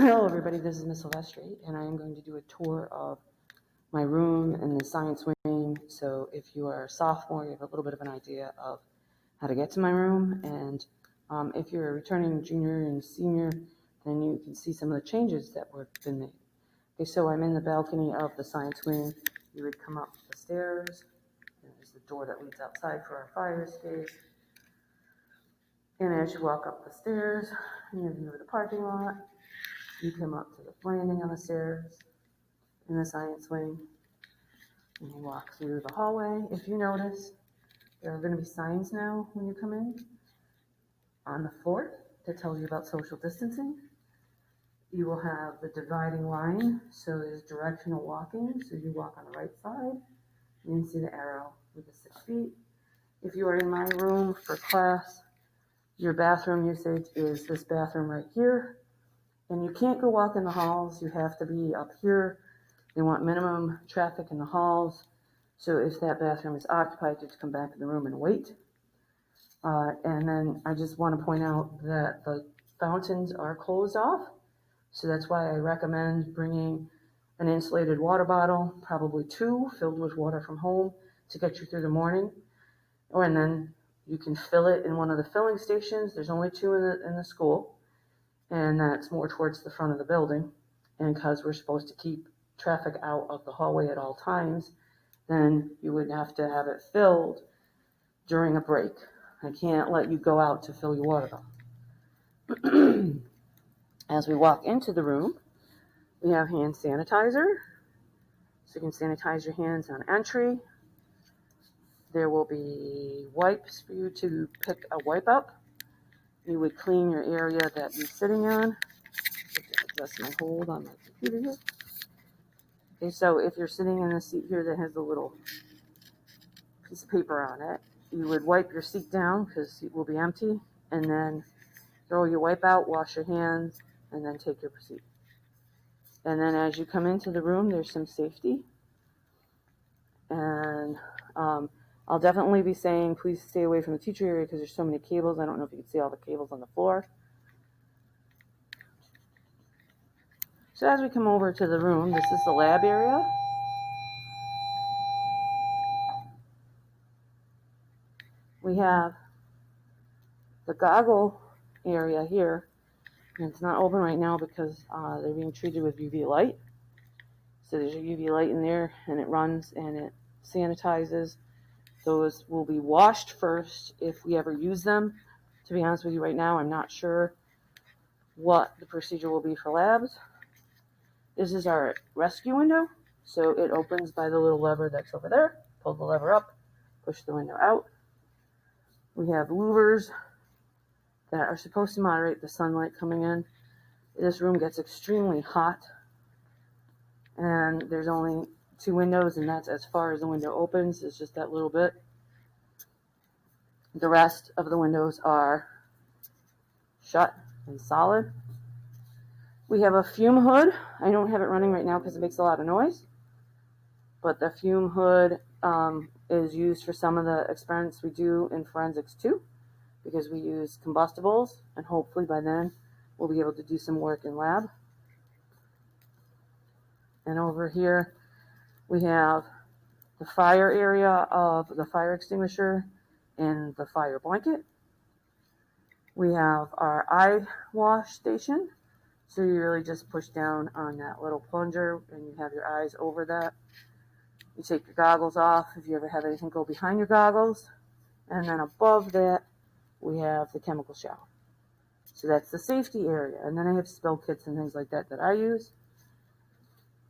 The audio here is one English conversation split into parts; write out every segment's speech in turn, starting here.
Hello everybody, this is Miss Silvestri, and I am going to do a tour of my room in the science wing. So if you are a sophomore, you have a little bit of an idea of how to get to my room, and if you're a returning junior and senior, then you can see some of the changes that were been made. Okay, so I'm in the balcony of the science wing. You would come up the stairs, and there's the door that leads outside for our fire escape. And as you walk up the stairs, you view the parking lot. You come up to the landing on the stairs in the science wing, and you walk through the hallway. If you notice, there are going to be signs now when you come in on the floor that tell you about social distancing. You will have the dividing line, so there's directional walking, so you walk on the right side, and you see the arrow with the 6 feet. If you are in my room for class, your bathroom usage is this bathroom right here, and you can't go walk in the halls. You have to be up here. They want minimum traffic in the halls, so if that bathroom is occupied, you have to come back to the room and wait. And then I just want to point out that the fountains are closed off, so that's why I recommend bringing an insulated water bottle, probably 2, filled with water from home to get you through the morning. And then you can fill it in one of the filling stations. There's only 2 in the school, and that's more towards the front of the building. And because we're supposed to keep traffic out of the hallway at all times, then you would have to have it filled during a break. I can't let you go out to fill your water bottle. As we walk into the room, we have hand sanitizer, so you can sanitize your hands on entry. There will be wipes for you to pick a wipe up. You would clean your area that you're sitting on. Adjust my hold on my computer here. Okay, so if you're sitting in a seat here that has a little piece of paper on it, you would wipe your seat down because the seat will be empty, and then throw your wipe out, wash your hands, and then take your seat. And then as you come into the room, there's some safety. And I'll definitely be saying, please stay away from the teacher area because there's so many cables. I don't know if you can see all the cables on the floor. So as we come over to the room, this is the lab area. We have the goggle area here, and it's not open right now because they're being treated with UV light. So there's a UV light in there, and it runs and it sanitizes. Those will be washed first if we ever use them. To be honest with you, right now I'm not sure what the procedure will be for labs. This is our rescue window, so it opens by the little lever that's over there. Pull the lever up, push the window out. We have louvers that are supposed to moderate the sunlight coming in. This room gets extremely hot, and there's only 2 windows, and that's as far as the window opens. It's just that little bit. The rest of the windows are shut and solid. We have a fume hood. I don't have it running right now because it makes a lot of noise, but the fume hood is used for some of the experiments we do in forensics too, because we use combustibles, and hopefully by then we'll be able to do some work in lab. And over here we have the fire area of the fire extinguisher and the fire blanket. We have our eye wash station. So you really just push down on that little plunger and you have your eyes over that. You take your goggles off if you ever have anything go behind your goggles. And then above that, we have the chemical shower. So that's the safety area. And then I have spill kits and things like that that I use.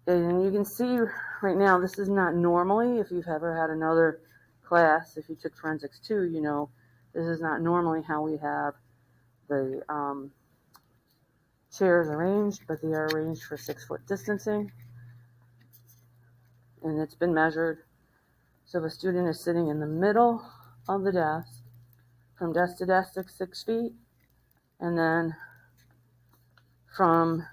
And you can see right now, this is not normally, if you've ever had another class, if you took forensics 2, you know, this is not normally how we have the chairs arranged, but they are arranged for 6-foot distancing. And it's been measured. So if a student is sitting in the middle of the desk, from desk to desk, 6 feet, and then from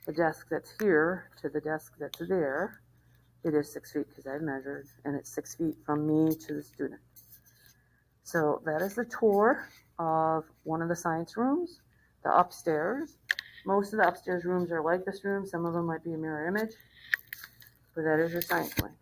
the desk that's here to the desk that's there, it is 6 feet because I've measured, and it's 6 feet from me to the student. So that is the tour of one of the science rooms, the upstairs. Most of the upstairs rooms are like this room. Some of them might be a mirror image, but that is your science wing.